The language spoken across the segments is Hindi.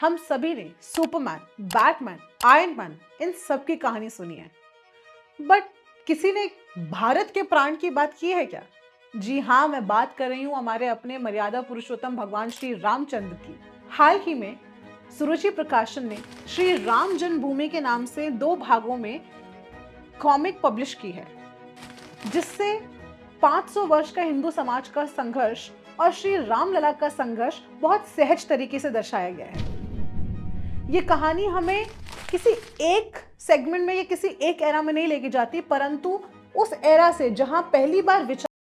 हम सभी ने Superman, Batman, iron man in सब की कहानी सुनी है, बट किसी ने भारत के प्राण की बात की है क्या? जी हाँ, मैं बात कर रही हूँ हमारे अपने मर्यादा पुरुषोत्तम भगवान श्री रामचंद्र की। हाल ही में सुरुचि प्रकाशन ने श्री राम जन्मभूमि के नाम से 2 भागों में कॉमिक पब्लिश की है, जिससे 500 वर्ष का हिंदू समाज का संघर्ष और श्री रामलला का संघर्ष बहुत सहज तरीके से दर्शाया गया है। ये कहानी हमें किसी एक सेगमेंट में या किसी एक एरा में नहीं लेके जाती, परंतु उस एरा से जहां पहली बार विचार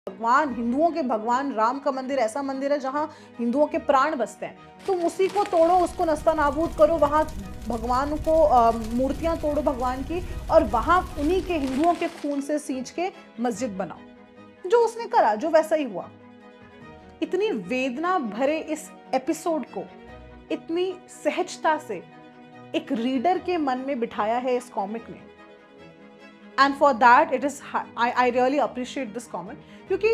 भगवान, हिंदुओं के भगवान राम का मंदिर ऐसा मंदिर है जहां हिंदुओं के प्राण बसते हैं। तुम उसी को तोड़ो, उसको नस्ता नाबूद करो, वहां भगवान को मूर्तियां तोड़ो भगवान की, और वहां उन्हीं के हिंदुओं के खून से सींच के मस्जिद बनाओ। जो उसने करा, जो वैसा ही हुआ। इतनी वेदना भरे इस एपिसोड को इतनी सहजता से एक रीडर के मन में बिठाया है इस कॉमिक ने, and for that it is I really appreciate this comic. क्योंकि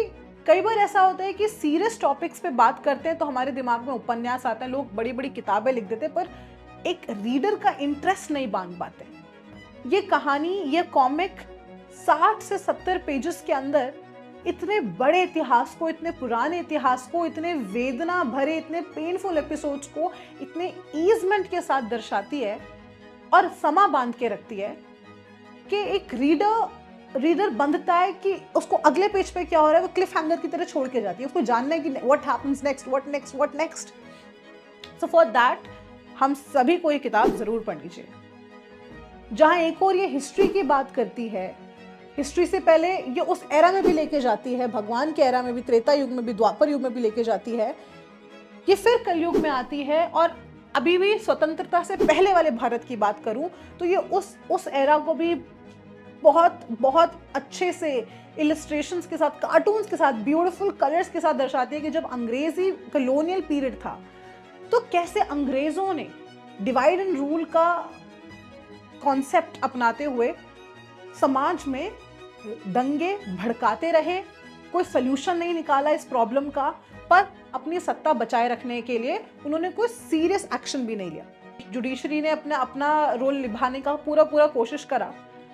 कई बार ऐसा होता है कि सीरियस टॉपिक्स पे बात करते हैं तो हमारे दिमाग में उपन्यास आता है, लोग बड़ी बड़ी किताबें लिख देते हैं, पर एक रीडर का इंटरेस्ट नहीं बांध पाते। ये कहानी, ये कॉमिक 60 से 70 पेजेस के अंदर इतने बड़े इतिहास को, इतने पुराने इतिहास को, इतने वेदना भरे, इतने पेनफुल एपिसोड्स को इतने ईजमेंट के साथ दर्शाती है और समा बांध के रखती है कि एक रीडर बंधता है कि उसको अगले पेज पे क्या हो रहा है, वो क्लिफ हैंगर की तरह छोड़ के जाती है। उसको जानना है कि what happens next, what next. So for that हम सभी को ये किताब जरूर पढ़नी चाहिए। जहां एक और ये हिस्ट्री की बात करती है, हिस्ट्री से पहले ये उस एरा में भी लेके जाती है, भगवान के एरा में भी, त्रेता युग में भी, द्वापर युग में भी लेके जाती है। ये फिर कलयुग में आती है, और अभी भी स्वतंत्रता से पहले वाले भारत की बात करूं तो ये उस एरा को भी बहुत बहुत अच्छे से इलस्ट्रेशंस के साथ, कार्टून्स के साथ, ब्यूटीफुल कलर्स के साथ दर्शाती है कि जब अंग्रेजी कॉलोनियल पीरियड था तो कैसे अंग्रेजों ने डिवाइड एंड रूल का कॉन्सेप्ट अपनाते हुए समाज में दंगे भड़काते रहे, कोई सल्यूशन नहीं निकाला इस प्रॉब्लम का, पर अपनी सत्ता बचाए रखने के लिए उन्होंने कोई सीरियस एक्शन भी नहीं लिया। जुडिशरी ने अपना रोल निभाने का पूरा कोशिश करा,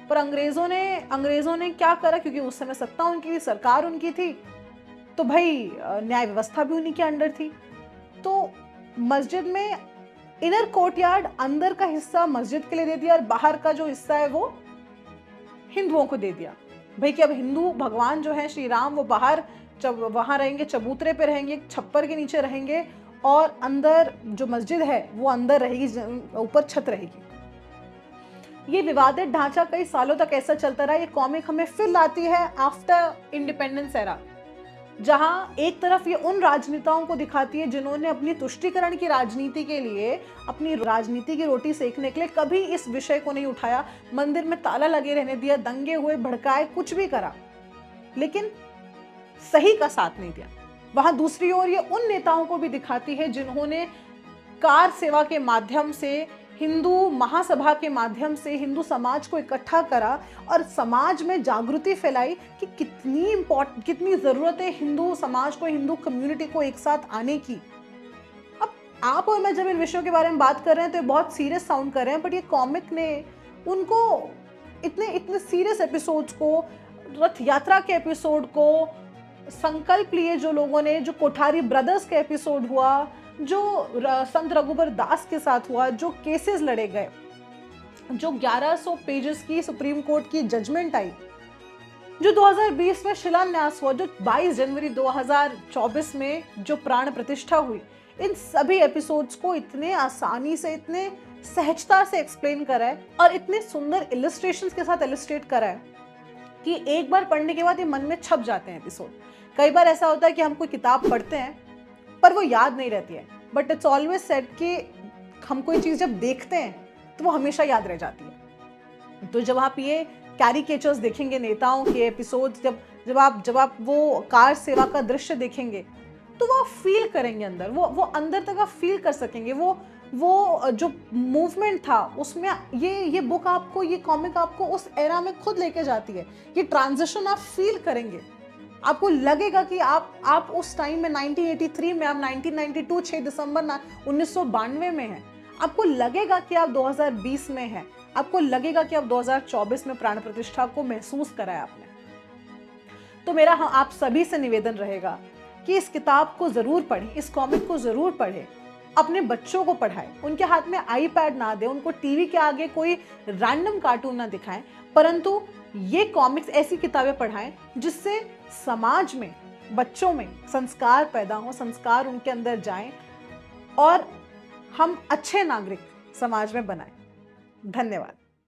पर अंग्रेजों ने क्या करा, क्योंकि उस समय सत्ता उनकी थी, सरकार उनकी थी, तो भाई न्याय व्यवस्था भी उन्हीं के अंडर थी। तो मस्जिद में इनर कोर्टयार्ड, अंदर का हिस्सा मस्जिद के लिए दे दिया और बाहर का जो हिस्सा है वो हिंदुओं को दे दिया। भाई कि अब हिंदू भगवान जो है श्री राम, वो बाहर वहां रहेंगे, चबूतरे पे रहेंगे, छप्पर के नीचे रहेंगे, और अंदर जो मस्जिद है वो अंदर रहेगी, ऊपर छत रहेगी। ये विवादित ढांचा कई सालों तक ऐसा चलता रहा। ये कॉमिक हमें फिर लाती है आफ्टर इंडिपेंडेंस एरा, जहां एक तरफ ये उन राजनेताओं को दिखाती है जिन्होंने अपनी तुष्टीकरण की राजनीति के लिए, अपनी राजनीति की रोटी सेकने के लिए कभी इस विषय को नहीं उठाया, मंदिर में ताला लगे रहने दिया, दंगे हुए, भड़काए, कुछ भी करा, लेकिन सही का साथ नहीं दिया। वहां दूसरी ओर ये उन नेताओं को भी दिखाती है जिन्होंने कार सेवा के माध्यम से, हिंदू महासभा के माध्यम से हिंदू समाज को इकट्ठा करा और समाज में जागृति फैलाई कि कितनी ज़रूरत है हिंदू समाज को, हिंदू कम्युनिटी को एक साथ आने की। अब आप और मैं जब इन विषयों के बारे में बात कर रहे हैं तो बहुत सीरियस साउंड कर रहे हैं, बट ये कॉमिक ने उनको इतने सीरियस एपिसोड्स को, रथ यात्रा के एपिसोड को, संकल्प लिए जो लोगों ने, जो कोठारी ब्रदर्स के एपिसोड हुआ, जो संत रघुबर दास के साथ हुआ, जो केसेस लड़े गए, जो 1100 पेजेस की सुप्रीम कोर्ट की जजमेंट आई, जो 2020 में शिलान्यास हुआ, जो 22 जनवरी 2024 में जो प्राण प्रतिष्ठा हुई, इन सभी एपिसोड्स को इतने आसानी से, इतने सहजता से एक्सप्लेन करा है और इतने सुंदर इलस्ट्रेशंस के साथ इलस्ट्रेट करा है कि एक बार पढ़ने के बाद ये मन में छप जाते हैं एपिसोड। कई बार ऐसा होता है कि हम कोई किताब पढ़ते हैं पर वो याद नहीं रहती है, बट इट्स ऑलवेज सेड कि हम कोई चीज़ जब देखते हैं तो वो हमेशा याद रह जाती है। तो जब आप ये कैरिकेचर्स देखेंगे नेताओं के एपिसोड्स, जब आप वो कार सेवा का दृश्य देखेंगे तो वो फील करेंगे अंदर, वो अंदर तक आप फील कर सकेंगे। वो जो मूवमेंट था उसमें ये बुक आपको, ये कॉमिक आपको उस एरा में खुद लेके जाती है। ये ट्रांजिशन आप फील करेंगे, आपको लगेगा कि आप उस टाइम में 1983 में, आप 1992 6 दिसंबर 1992 में हैं। आपको लगेगा कि आप 2020 में हैं, आपको लगेगा कि आप 2024 में प्राण प्रतिष्ठा को महसूस करा है आपने। तो मेरा आप सभी से निवेदन रहेगा कि इस किताब को जरूर पढ़ें, इस कॉमिक को जरूर पढ़ें, अपने बच्चों को पढ़ाएं, उनके हाथ में आईपैड ना दें, उनको टीवी के आगे कोई रैंडम कार्टून ना दिखाएं, परंतु ये कॉमिक्स, ऐसी किताबें पढ़ाएं जिससे समाज में, बच्चों में संस्कार पैदा हो, संस्कार उनके अंदर जाएं और हम अच्छे नागरिक समाज में बनाएं। धन्यवाद।